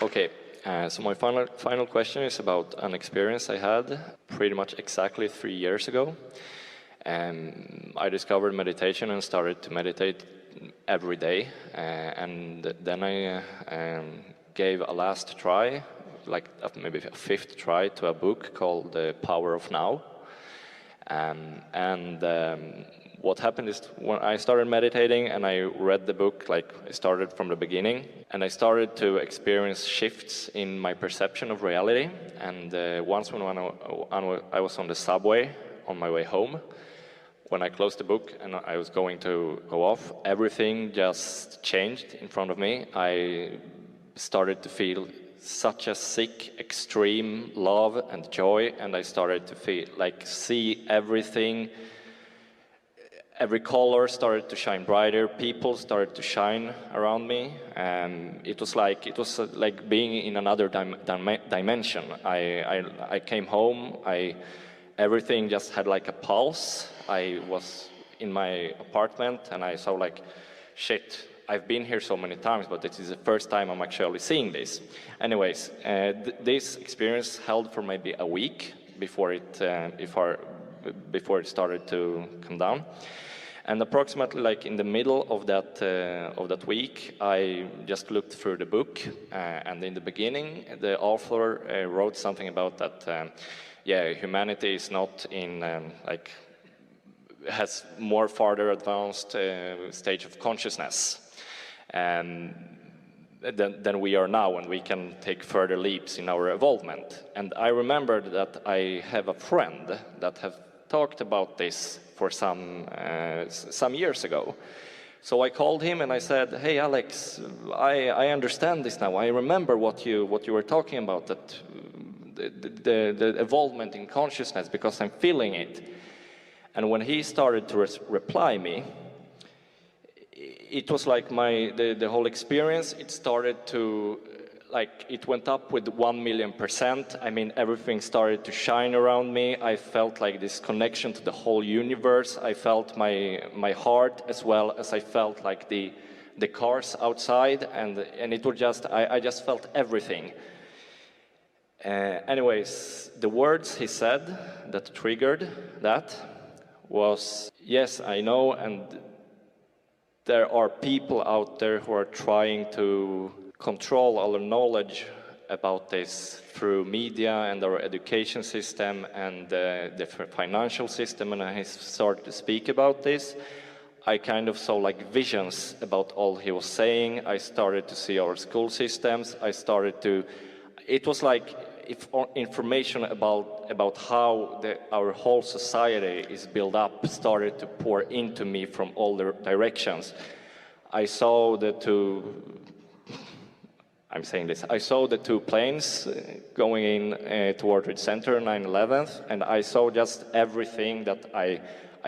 Okay, so my final question is about an experience I had pretty much exactly 3 years ago. I discovered meditation and started to meditate every day, and then I gave a last try, like maybe a fifth try, to a book called The Power of Now. What happened is when I started meditating and I read the book, like I started from the beginning, and I started to experience shifts in my perception of reality. And once when I was on the subway on my way home, when I closed the book and I was going to go off, everything just changed in front of me. I started to feel such a sick, extreme love and joy, and I started to feel like see everything. Every color started to shine brighter. People started to shine around me, and it was like being in another dimension. I came home. Everything just had like a pulse. I was in my apartment, and I saw like, shit. I've been here so many times, but this is the first time I'm actually seeing this. Anyways, this experience held for maybe a week before it started to come down. And approximately like in the middle of that week, I just looked through the book, and in the beginning, the author wrote something about that. Humanity is not in has more farther advanced stage of consciousness than we are now, and we can take further leaps in our evolvement. And I remembered that I have a friend that have talked about this for some years ago. So I called him and I said, "Hey Alex, I understand this now. I remember what you were talking about, that the evolvement in consciousness, because I'm feeling it." And when he started to reply me, it was like the whole experience, it started to, like, it went up with 1,000,000%. I mean, everything started to shine around me. I felt like this connection to the whole universe. I felt my heart, as well as I felt like the cars outside, and it was just, I just felt everything. Anyways, the words he said that triggered that was, "Yes, I know, and there are people out there who are trying to control our knowledge about this through media and our education system and the financial system." And I started to speak about this. I kind of saw like visions about all he was saying. I started to see our school systems. It was like if information about how our whole society is built up started to pour into me from all the directions. I saw the two planes going in toward the center, 9/11, and I saw just everything that I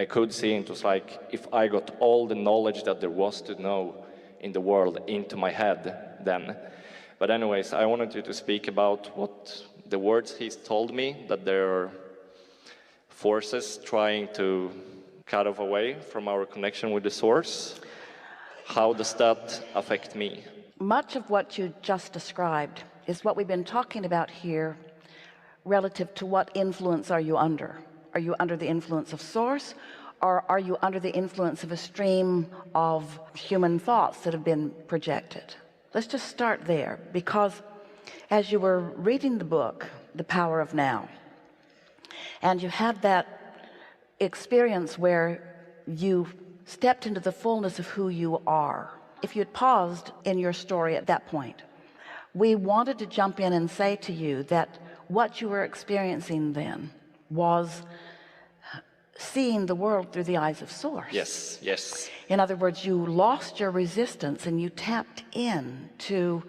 could see. It was like if I got all the knowledge that there was to know in the world into my head then. But anyways, I wanted you to speak about what the words he's told me, that there are forces trying to cut off away from our connection with the source. How does that affect me? Much of what you just described is what we've been talking about here relative to what influence are you under? Are you under the influence of source, or are you under the influence of a stream of human thoughts that have been projected? Let's just start there, because as you were reading the book, The Power of Now, and you had that experience where you stepped into the fullness of who you are. If you had paused in your story at that point, we wanted to jump in and say to you that what you were experiencing then was seeing the world through the eyes of source. Yes, yes. In other words, you lost your resistance and you tapped in to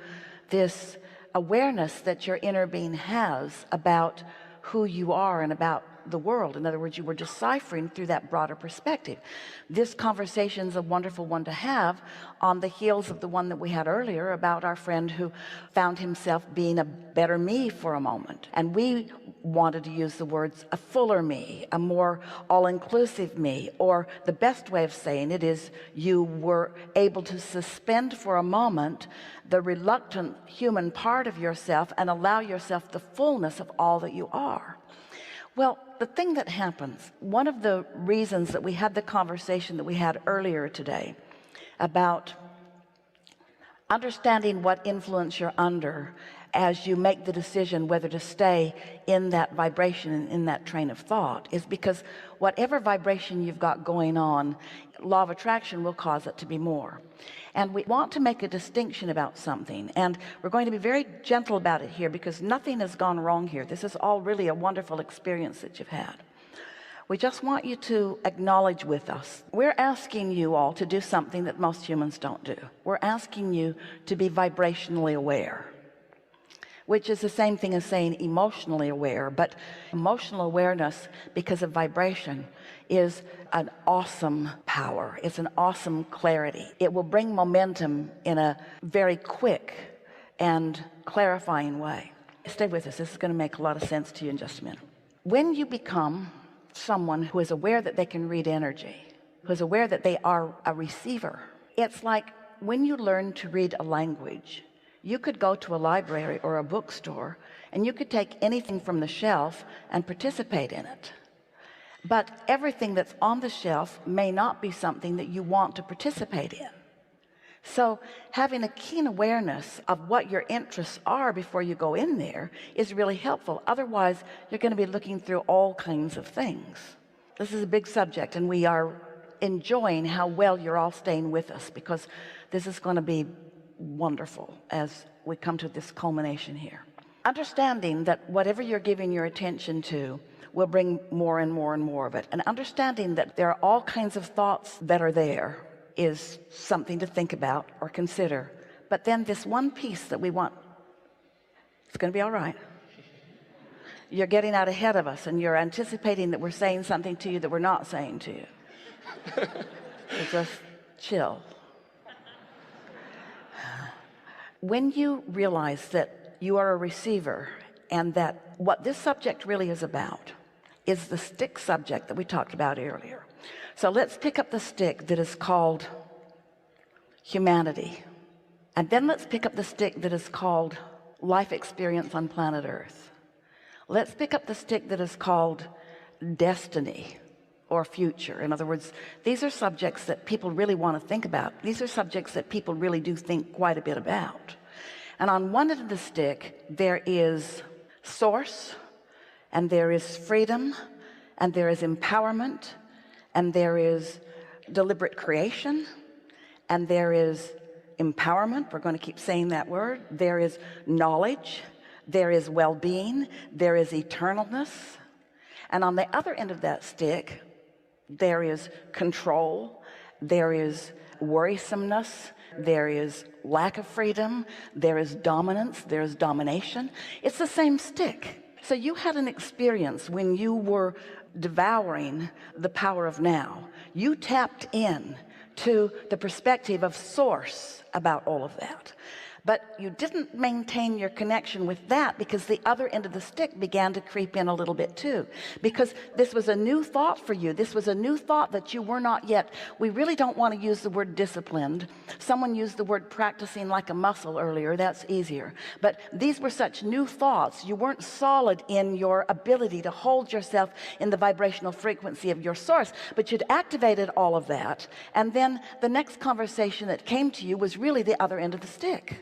this awareness that your inner being has about who you are and about the world. In other words, you were deciphering through that broader perspective. This conversation is a wonderful one to have on the heels of the one that we had earlier about our friend who found himself being a better me for a moment. And we wanted to use the words a fuller me, a more all-inclusive me, or the best way of saying it is you were able to suspend for a moment the reluctant human part of yourself and allow yourself the fullness of all that you are. Well, the thing that happens, one of the reasons that we had the conversation that we had earlier today about understanding what influence you're under as you make the decision whether to stay in that vibration and in that train of thought, is because whatever vibration you've got going on, law of attraction will cause it to be more. And we want to make a distinction about something, and we're going to be very gentle about it here because nothing has gone wrong here. This is all really a wonderful experience that you've had. We just want you to acknowledge with us, we're asking you all to do something that most humans don't do. We're asking you to be vibrationally aware, which is the same thing as saying emotionally aware. But emotional awareness, because of vibration, is an awesome power. It's an awesome clarity. It will bring momentum in a very quick and clarifying way. Stay with us. This is going to make a lot of sense to you in just a minute. When you become someone who is aware that they can read energy, who is aware that they are a receiver, it's like when you learn to read a language. You could go to a library or a bookstore and you could take anything from the shelf and participate in it. But everything that's on the shelf may not be something that you want to participate in. So having a keen awareness of what your interests are before you go in there is really helpful. Otherwise, you're going to be looking through all kinds of things. This is a big subject, and we are enjoying how well you're all staying with us, because this is going to be wonderful as we come to this culmination here. Understanding that whatever you're giving your attention to will bring more and more and more of it, and understanding that there are all kinds of thoughts that are there is something to think about or consider. But then this one piece that we want, it's going to be all right. You're getting out ahead of us and you're anticipating that we're saying something to you that we're not saying to you. So just chill. When you realize that you are a receiver and that what this subject really is about is the stick subject that we talked about earlier. So let's pick up the stick that is called humanity. And then let's pick up the stick that is called life experience on planet Earth. Let's pick up the stick that is called destiny or future. In other words, these are subjects that people really want to think about. These are subjects that people really do think quite a bit about. And on one end of the stick, there is source, and there is freedom, and there is empowerment, and there is deliberate creation, and there is empowerment. We're going to keep saying that word. There is knowledge, there is well-being, there is eternalness. And on the other end of that stick, there is control, there is worrisomeness, there is lack of freedom, there is dominance, there is domination. It's the same stick. So you had an experience when you were devouring the power of now. You tapped in to the perspective of source about all of that. But you didn't maintain your connection with that because the other end of the stick began to creep in a little bit too. Because this was a new thought for you. This was a new thought that you were not yet. We really don't want to use the word disciplined. Someone used the word practicing like a muscle earlier. That's easier. But these were such new thoughts. You weren't solid in your ability to hold yourself in the vibrational frequency of your source. But you'd activated all of that. And then the next conversation that came to you was really the other end of the stick.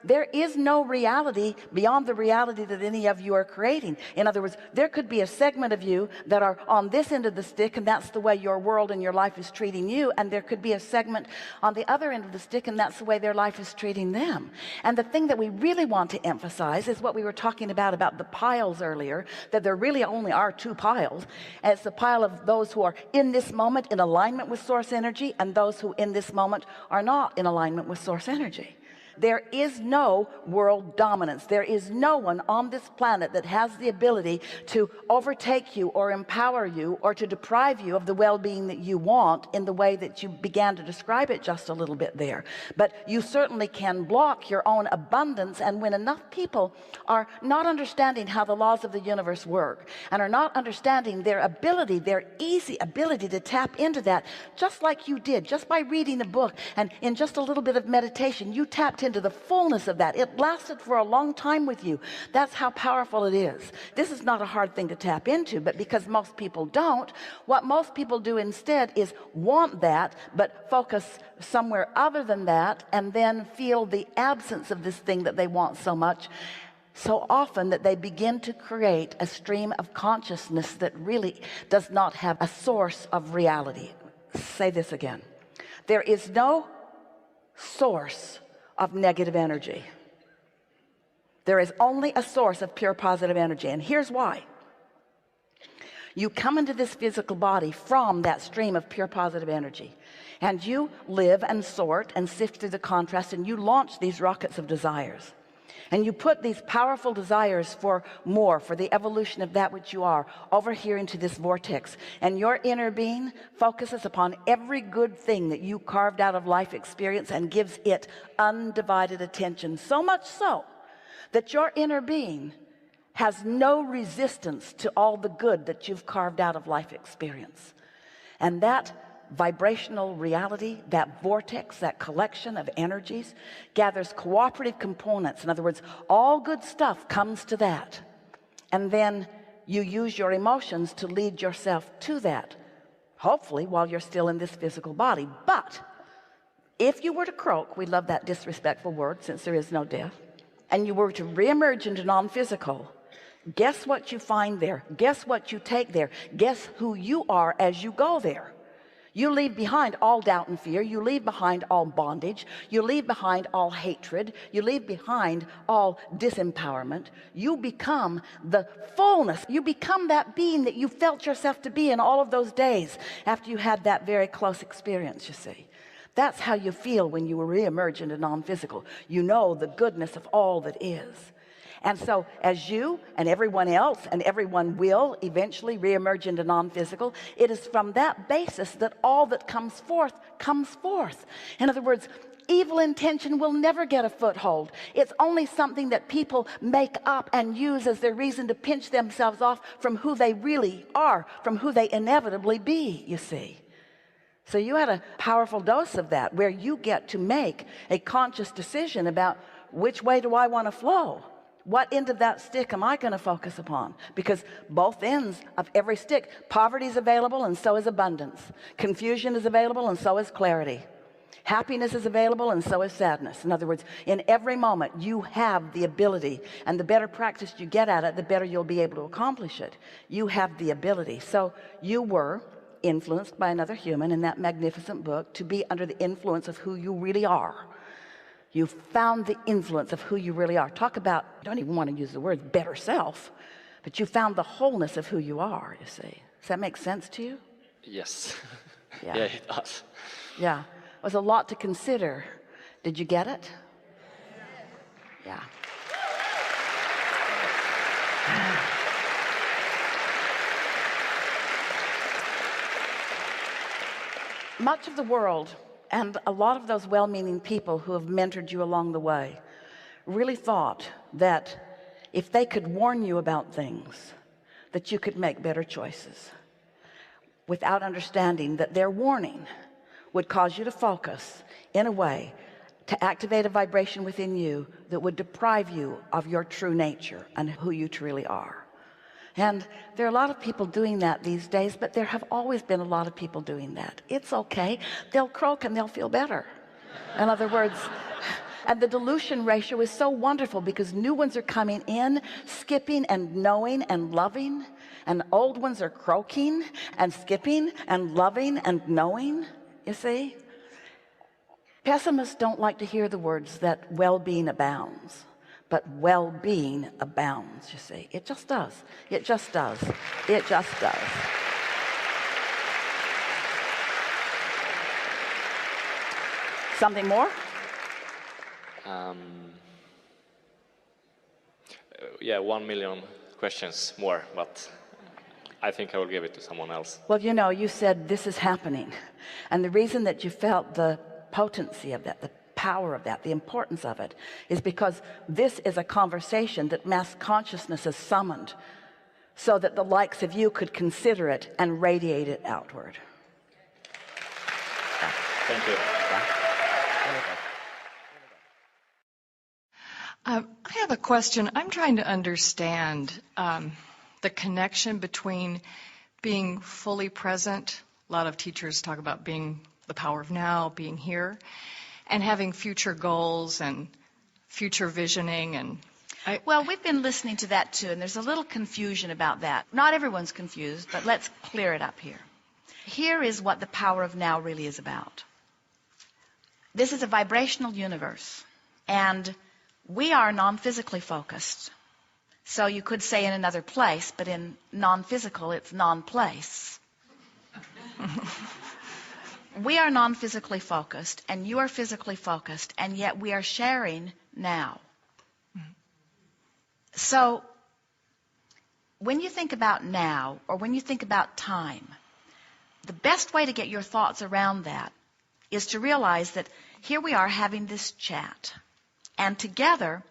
There is no reality beyond the reality that any of you are creating. In other words, there could be a segment of you that are on this end of the stick, and that's the way your world and your life is treating you. And there could be a segment on the other end of the stick, and that's the way their life is treating them. And the thing that we really want to emphasize is what we were talking about the piles earlier, that there really only are two piles. And it's the pile of those who are in this moment in alignment with source energy, and those who in this moment are not in alignment with source energy. There is no world dominance. There is no one on this planet that has the ability to overtake you or empower you or to deprive you of the well-being that you want in the way that you began to describe it just a little bit there. But you certainly can block your own abundance, and when enough people are not understanding how the laws of the universe work and are not understanding their ability, their easy ability to tap into that, just like you did, just by reading a book and in just a little bit of meditation, you tapped into the fullness of that. It lasted for a long time with you. That's how powerful it is. This is not a hard thing to tap into, but because most people don't, what most people do instead is want that, but focus somewhere other than that, and then feel the absence of this thing that they want so much, so often that they begin to create a stream of consciousness that really does not have a source of reality. Say this again. There is no source of negative energy. There is only a source of pure positive energy, and here's why. You come into this physical body from that stream of pure positive energy, and you live and sort and sift through the contrast, and you launch these rockets of desires, and you put these powerful desires for more, for the evolution of that which you are, over here into this vortex, and your inner being focuses upon every good thing that you carved out of life experience and gives it undivided attention, so much so that your inner being has no resistance to all the good that you've carved out of life experience. And that vibrational reality, that vortex, that collection of energies, gathers cooperative components. In other words, all good stuff comes to that. And then you use your emotions to lead yourself to that, hopefully while you're still in this physical body. But if you were to croak, we love that disrespectful word since there is no death, and you were to reemerge into non-physical, guess what you find there? Guess what you take there? Guess who you are as you go there? You leave behind all doubt and fear. You leave behind all bondage. You leave behind all hatred. You leave behind all disempowerment. You become the fullness. You become that being that you felt yourself to be in all of those days after you had that very close experience, you see. That's how you feel when you reemerge into non-physical. You know the goodness of all that is. And so as you and everyone else and everyone will eventually reemerge into non-physical, it is from that basis that all that comes forth comes forth. In other words, evil intention will never get a foothold. It's only something that people make up and use as their reason to pinch themselves off from who they really are, from who they inevitably be, you see. So you had a powerful dose of that, where you get to make a conscious decision about which way do I want to flow. What end of that stick am I going to focus upon? Because both ends of every stick, poverty is available and so is abundance. Confusion is available and so is clarity. Happiness is available and so is sadness. In other words, in every moment you have the ability, and the better practice you get at it, the better you'll be able to accomplish it. You have the ability. So you were influenced by another human in that magnificent book to be under the influence of who you really are. You found the influence of who you really are. Talk about, I don't even want to use the word better self, but you found the wholeness of who you are, you see. Does that make sense to you? Yes. Yeah. Yeah, it does. Yeah. It was a lot to consider. Did you get it? Yeah. Much of the world, and a lot of those well-meaning people who have mentored you along the way, really thought that if they could warn you about things, that you could make better choices, without understanding that their warning would cause you to focus in a way to activate a vibration within you that would deprive you of your true nature and who you truly are. And there are a lot of people doing that these days, but there have always been a lot of people doing that. It's okay. They'll croak and they'll feel better. In other words, and the dilution ratio is so wonderful because new ones are coming in, skipping and knowing and loving, and old ones are croaking and skipping and loving and knowing, you see. Pessimists don't like to hear the words that well-being abounds. But well-being abounds, you see. It just does. It just does. It just does. Something more? Yeah, 1 million questions more, but I think I will give it to someone else. Well, you know, you said this is happening. And the reason that you felt the potency of that, the power of that, the importance of it, is because this is a conversation that mass consciousness has summoned so that the likes of you could consider it and radiate it outward. Thank you. I have a question. I'm trying to understand the connection between being fully present. A lot of teachers talk about being the power of now, being here, and having future goals and future visioning. And well, we've been listening to that too, and there's a little confusion about that. Not everyone's confused, but let's clear it up here. Here is what the power of now really is about. This is a vibrational universe, and we are non-physically focused. So you could say in another place, but in non-physical, it's non-place. We are non-physically focused, and you are physically focused, and yet we are sharing now. So when you think about now, or when you think about time, the best way to get your thoughts around that is to realize that here we are having this chat, and together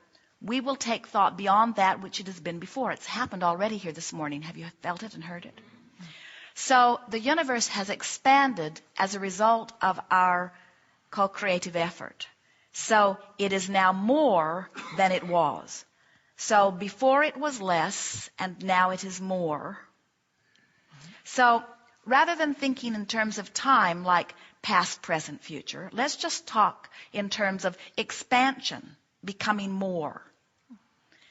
we will take thought beyond that which it has been before. It's happened already here this morning. Have you felt it and heard it? So the universe has expanded as a result of our co-creative effort. So it is now more than it was. So before it was less, and now it is more. So rather than thinking in terms of time like past, present, future, let's just talk in terms of expansion, becoming more.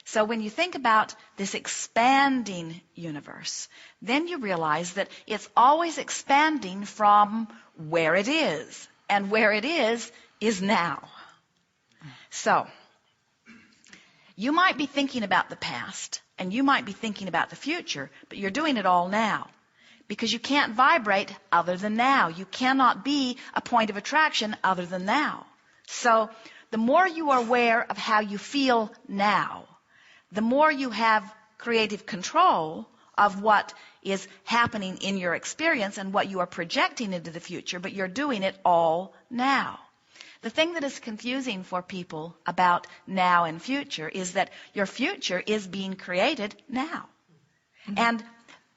So when you think about this expanding universe, then you realize that it's always expanding from where it is. And where it is now. So you might be thinking about the past, and you might be thinking about the future, but you're doing it all now. Because you can't vibrate other than now. You cannot be a point of attraction other than now. So the more you are aware of how you feel now, the more you have creative control of what is happening in your experience and what you are projecting into the future, but you're doing it all now. The thing that is confusing for people about now and future is that your future is being created now. Mm-hmm. And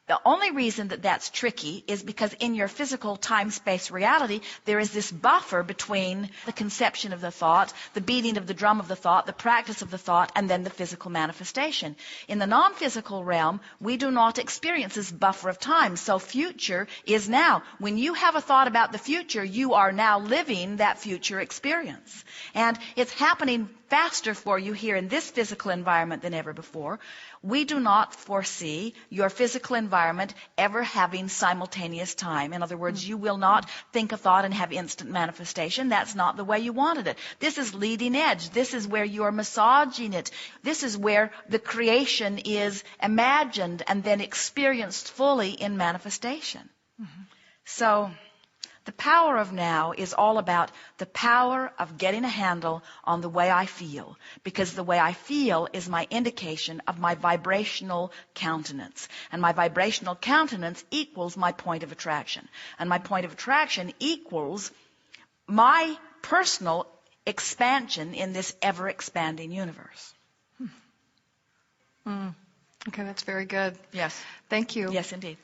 the only reason that that's tricky is because in your physical time-space reality, there is this buffer between the conception of the thought, the beating of the drum of the thought, the practice of the thought, and then the physical manifestation. In the non-physical realm, we do not experience this buffer of time, so future is now. When you have a thought about the future, you are now living that future experience. And it's happening faster for you here in this physical environment than ever before. We do not foresee your physical environment ever having simultaneous time. In other words, you will not think a thought and have instant manifestation. That's not the way you wanted it. This is leading edge. This is where you are massaging it. This is where the creation is imagined and then experienced fully in manifestation. Mm-hmm. So the power of now is all about the power of getting a handle on the way I feel, because the way I feel is my indication of my vibrational countenance. And my vibrational countenance equals my point of attraction. And my point of attraction equals my personal expansion in this ever-expanding universe. Okay, that's very good. Yes. Thank you. Yes, indeed.